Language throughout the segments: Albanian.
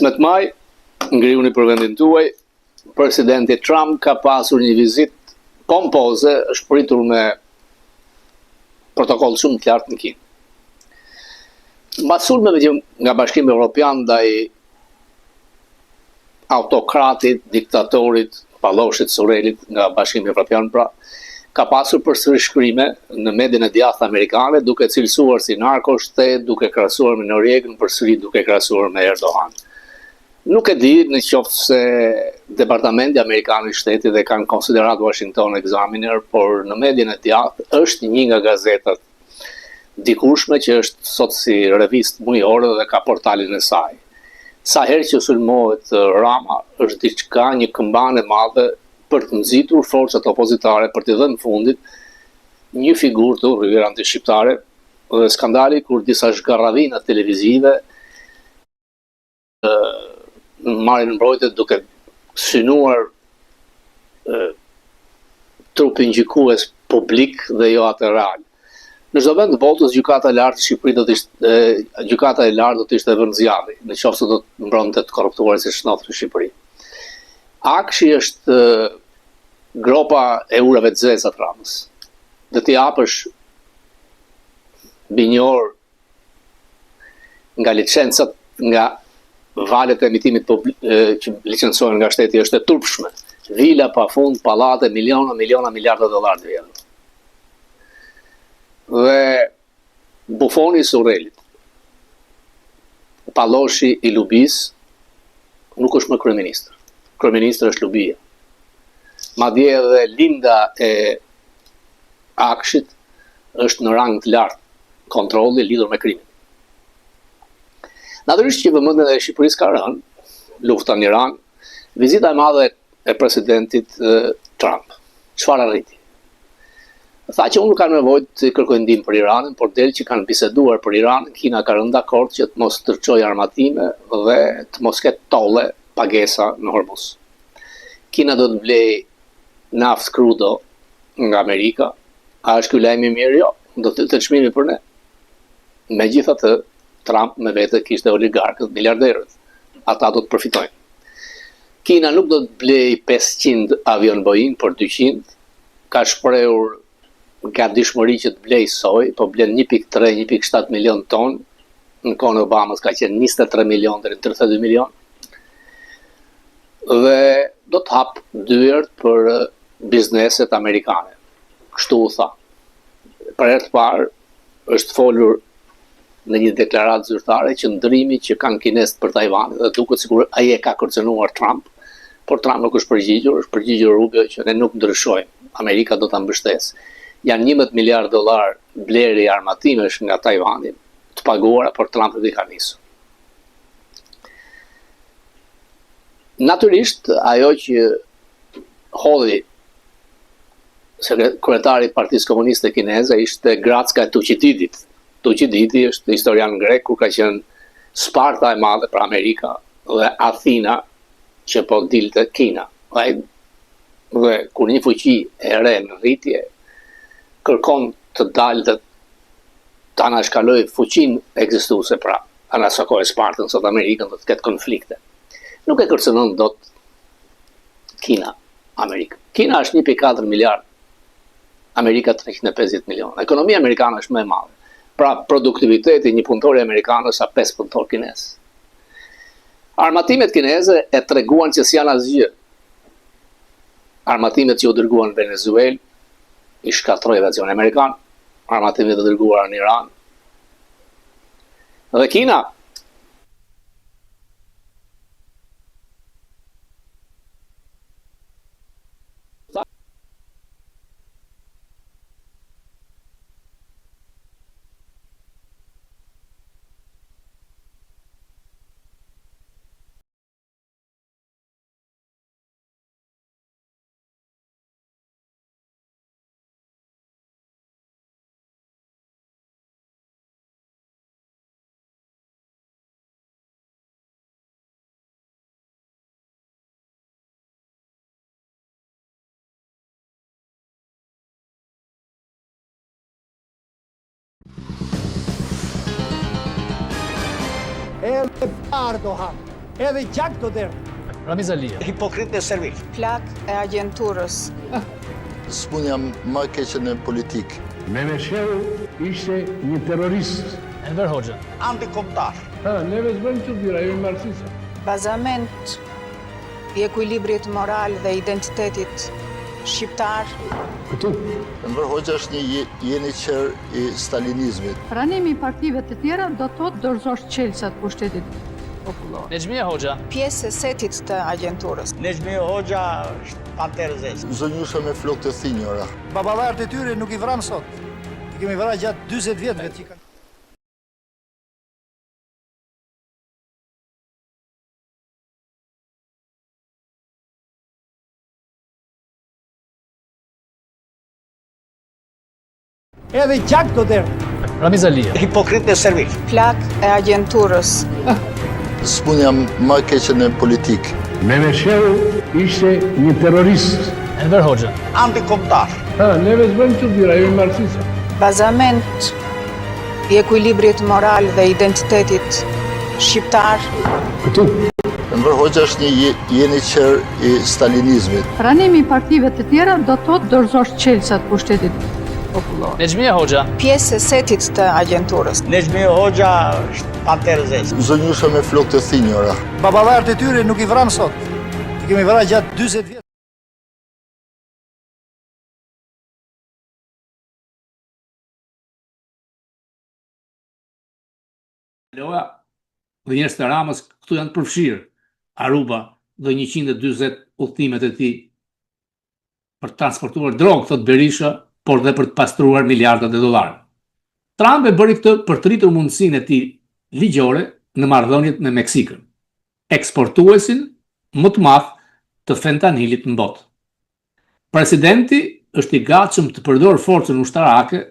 19 maj, ngrihuni për vendin tuaj, presidenti Trump ka pasur një vizitë pompoze, është pritur me protokoll shumë të lartë në Kinë. Mbas sulmeve që nga Bashkimi Evropian ndaj autokratit, diktatorit, Palloshit, Surelit nga Bashkimi Evropian, pra, ka pasur përsëri shkrime në median e djathtë amerikane, duke cilësuar si narkoshtet, duke krahasuar me Norvegën, përsëri duke krahasuar me Erdogan. Nuk e di në qoftë se Departamenti Amerikan i Shtetit dhe kanë konsiderat Washington Examiner, por në median e djathtë është një nga gazetat dikushme që është sot si revistë mujore dhe ka portalin e saj. Sa herë që sulmohet Rama, është diçka, një këmbane madhe për të nxitur forcat opozitare, për të dhënë fundit një figurë të urryer anti-shqiptare, dhe skandali kur disa zhgarravina televizive marrin mbrojtje duke synuar trupin gjykues publik dhe jo atë real. Në çdo vend të botës, gjykata e lartë e Shqipërisë gjykata e lartë do të ishte vëndëzjarri, nëse do të mbronte të korruptuarit si shnoftë në Shqipëri. Akshi është gropa e urave të zeza të Ramës. Dhe t'i japësh binjor nga licencat, nga valet e emitimit që licencohen nga shteti është e turpshme. Vila pa fund, pallate, miliona, miliarda dollarë të vjetë. Dhe bufoni i Surelit, Palloshi i Lubis, nuk është më kryeministër. Kryeministër është Lubia. Madje edhe linda e Akshit është në rang të lartë kontrolli lidhur me krimin. Natyrisht që vëmendjen e Shqipërisë ka rënë lufta në Iran, vizita e madhe e presidentit Trump. Çfarë arriti? Tha që unë kam nevojë të kërkoj ndihmë për Iranin, por del që kanë biseduar për Iranin, Kina ka rënë dakord që të mos tërçojë armatime dhe të mos ketë tolle pagesa në Hormuz. Kina do të blej naftë crudo nga Amerika. A është ky lajm i mirë? Jo, do të të çmimi për ne. Megjithatë, Trump me vete kishte oligarkët, miliarderët. Ata do të përfitojnë. Kina nuk do të blej 500 avion Boeing, por 200. Ka shprehur ka dishmëri që të blej soj, po blen 1.3, 1.7 milion ton, në kohën e Obamas ka qenë 23 milion deri në 32 milion. Dhe do të hap dyert për bizneset amerikane. Kështu u tha. Për herë të parë është folur në një deklaratë zyrtare që ndrimi që kanë kinezët për Tajvanin, dhe duket sikur ai e ka kërcënuar Trump, por Trump nuk është përgjigjur Rubio që ne nuk ndryshojmë. Amerika do ta mbështesë. Janë 11 miliard dollar blerje armatimesh nga Tajvani të paguara, por Trump i ka nisur. Natyrisht, ajo që hodhi kryetari i Partisë Komuniste Kineze ishte Gracka e Tucididit. Tucididi është historian grek, kur ka qenë Sparta e madhe për Amerika dhe Athina që po dilte Kina. Dhe kur një fuqi e re në rritje kërkon të dalë dhe të anashkaloj fuqinë ekzistuese, pra anasakoj Spartën sot Amerikën, do të ketë konflikte. Nuk e kërcënon dot Kina, Amerikën. Kina është 1.4 miliard, Amerika 350 milion. Ekonomia amerikane është më e madhe. Pra produktiviteti një punëtori amerikan është sa 5 punëtor kinez. Armatimet kineze e treguan që s'janë asgjë. Armatimet që u dërguan në Venezuelë i shkatroi aviacioni amerikan, armatimet e dërguara në Iran. Dhe Kina Erdogan Edhe gjak do derdhë. Ramiz Alia. Hipokrit e servil. Plak e agjenturës. Spunja më e keqe në politikë. Mehmet Shehu ishte një terrorist. Enver Hoxha. Antikomtar. Neve s'bëjmë çuditëra, jemi marksista. Bazament i ekuilibrit moral dhe identitetit shqiptar. Këtu. Enver Hoxha është një jeniçer i stalinizmit. Pranimi i partive të tjera do të thotë dorëzosh çelësat pushtetit popullor. Nexhmia Hoxha. Pjesë e setit të agjenturës. Nexhmi Hoxha është panterëzes. Zonjusha me flokë të thinjura. Baballarët e tyre nuk i vran sot. I kemi vrarë gjatë 40 vjetëve që kanë. Edhe gjak do derdhë. Ramiz Alia. Hipokrit e servil. Plak e agjenturës. Spunja më e keqe në politikë. Mehmet Shehu ishte një terrorist. Enver Hoxha. Antikomtar. Neve s'bëjmë çuditëra, jemi marksista. Bazament i ekuilibrit moral dhe identitetit shqiptar. Këtu. Enver Hoxha është një jeniçer i stalinizmit. Pranimi i partive të tjera do të thotë dorëzosh çelësat pushtetit popullor. Nexhmia Hoxha. Pjesë e setit të agjenturës. Nexhmi Hoxha është panterëzes. Zonjusha me flokë të thinjura. Baballarët e tyre nuk i vran sot. I kemi vrarë gjatë 40 vjetëve. Loja dhe njerëz të Ramës këtu janë të përfshirë. Aruba dhe 140 udhëtimet e tij për të transportuar drogë, thot Berisha, por dhe për të pastruar miliardat e dollarë. Trump e bëri këtë për të rritur mundësinë e tij ligjore në marrëdhëniet me Meksikën, eksportuesin më të madh të fentanilit në botë. Presidenti është i gatshëm të përdorë forcën ushtarake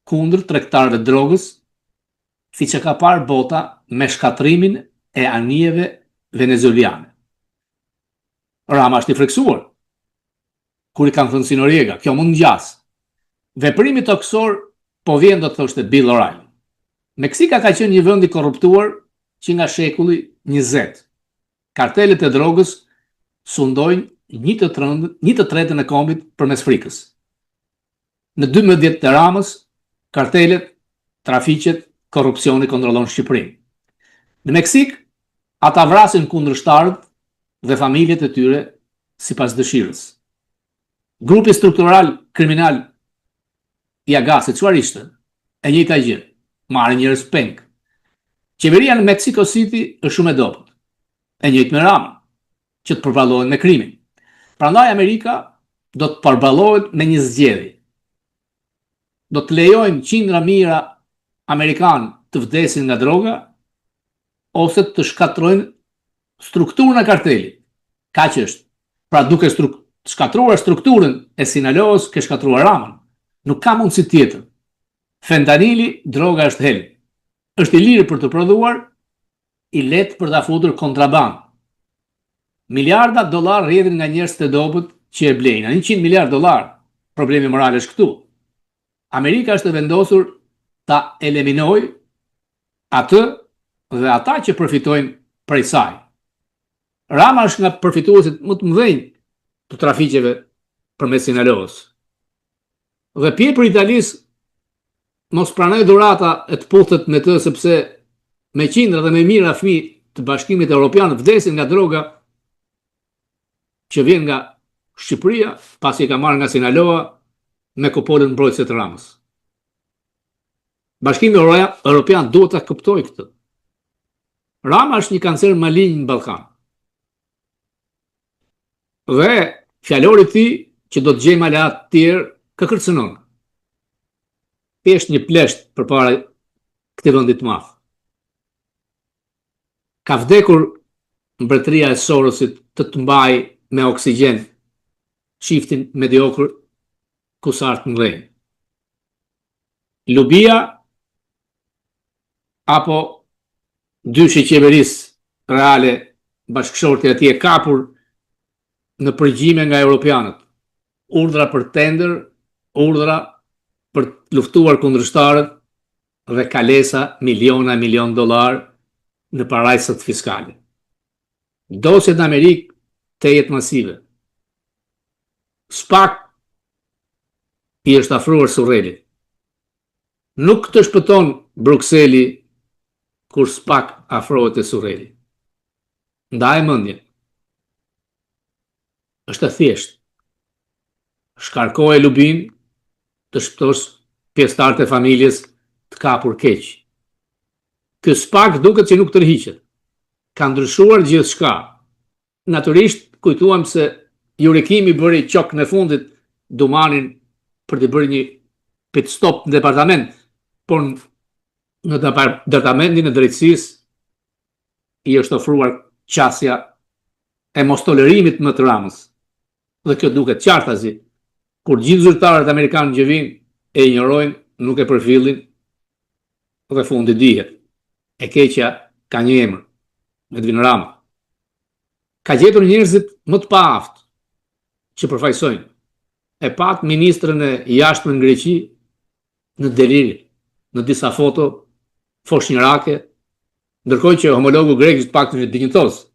kundër tregtarëve të drogës, siç e ka parë bota me shkatrimin e anijeve venezueliane. Rama është i friksuar kur i kanë thënë si Noriega, kjo mund ngjas. Veprimi toksor po vjen, do të thoshte Bill O'Reilly. Meksika ka qenë një vend i korruptuar që nga shekulli 20. Kartelet e drogës sundojnë një të tretën e kombit përmes frikës. Në 12 të Ramës, kartelet, trafiqet, korrupsioni kontrollon Shqipërinë. Në Meksik, ata vrasin kundërshtarët dhe familjet e tyre sipas dëshirës. Grupi struktural kriminal i agasit, çfarë ishte? E njëjta gjë, marrin njerëz peng. Qeveria në Mexico City është shumë e dobët. E njëjtë me Ramën, që të përballohen me krimin. Prandaj Amerika do të përballohet me një zgjedhje. Do të lejojnë qindra mijëra amerikanë të vdesin nga droga ose të shkatrojnë strukturën e kartelit. Kaq është. Pra duke shkatruar strukturën e Sinaloës, ke shkatruar Ramën. Nuk ka mundësi tjetër. Fentanili, droga është helm. Është i lirë për të prodhuar, i lehtë për ta futur kontraband. Miliarda dollar rrjedhin nga njerëz të dobët që e blejnë. 100 miliard dollar. Problemi moral është këtu. Amerika është e vendosur ta eliminojë atë dhe ata që përfitojnë prej saj. Rama është nga përfituesit më të mëdhenj të trafiqeve përmes Sinaloës. Dhe pje për Italisë mos pranoj dhurata e të puthet me të, sepse me qindra dhe me mijëra fëmijë të Bashkimit Evropian vdesin nga droga që vjen nga Shqipëria, pasi ka marrë nga Sinaloa me kupolën mbrojtëse të Ramës. Bashkimi Evropian duhet ta kuptojë këtë. Rama është një kancer malign në Ballkan. Dhe fjalori i tij që do të gjejmë aleat të tjerë ka kërcënon. Thjesht një plesht përpara këtij vendi të madh. Ka vdekur mbretëria e Sorosit të mbajë me oksigjen çiftin mediokër kusart në rrenë. Lubia apo dyshi qeverisë reale bashkëshorti e tij e kapur në përgjime nga europianët. Urdhra për tender, urdhra për të luftuar kundërshtarët dhe kalesa milion dollar në parajsat fiskale. dosjet në Amerikë të jetë masive. SPAK i është afruar Surrelit. Nuk të shpëton Brukseli kur SPAK afrohet e Surreli. Ndaj mendje. Është e thjeshtë. Shkarkoje Lubin të shpëtosh pjesëtarët e familjes të kapur keq. Ky SPAK duket që nuk tërhiqet. Ka ndryshuar gjithçka. Natyrisht kujtuam se Jurikimi bëri qok në fundit Dumanin për të bërë një pit stop në departament, por në departamentin e drejtësisë i është ofruar qasja e mos tolerimit më të Ramës. Dhe kjo duket qartazi, kur gjithë zyrtarët amerikanë që vinë e injorojnë, nuk e përfillin dhe fundi dihet. E keqja ka një emër, Edwin Rama. Ka gjetur njerëzit më të paaftë që përfaqësojnë. E pat ministrën e jashtme në Greqi në deliri, në disa foto foshnjërake, ndërkohë që homologu grek është pak të dinjitos.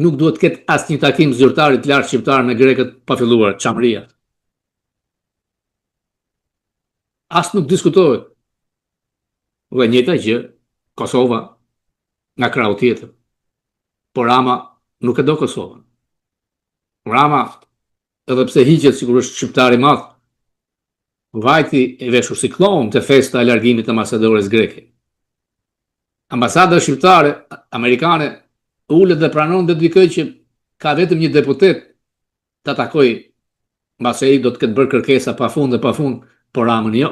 Nuk duhet të ketë asnjë takim zyrtari të lartë shqiptar me grekët pa filluar çamëria. As nuk diskutohet. Dhe njëjta gjë, Kosova nga krau tjetër. Por Rama nuk e do Kosovën. Rama, edhe pse hiqet sikur është shqiptar i madh, vajti e veshur si klon të festa e largimit të ambasadores greke. Ambasada shqiptare amerikane ulet dhe pranon dhe dikë që ka vetëm një deputet të takoj, mbase ai do të ketë bërë kërkesa pafund dhe pafund, por Ramën jo.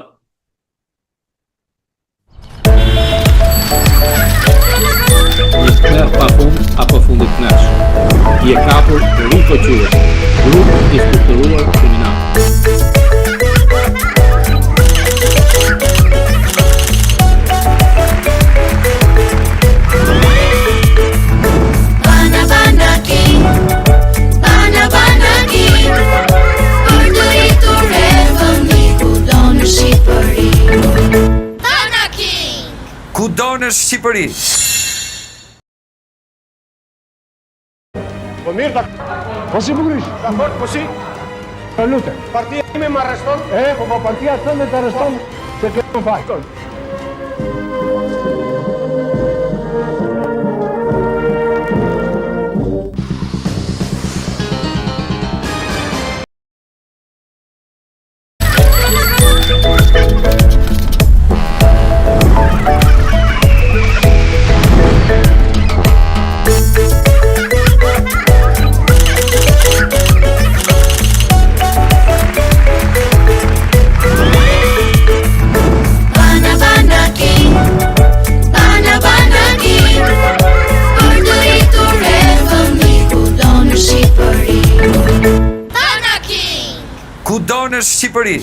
Një knerë pafund apo fundit knerësh. I e kapur Riko Ques, grup i strukturuar kriminal. Kudo në Shqipëri. Po mirë, po si bukurish? Dakor, po si? Lutem. Partia ime më arreston? Po partia tënde të arreston se ke më faj. Kudo në Shqipëri.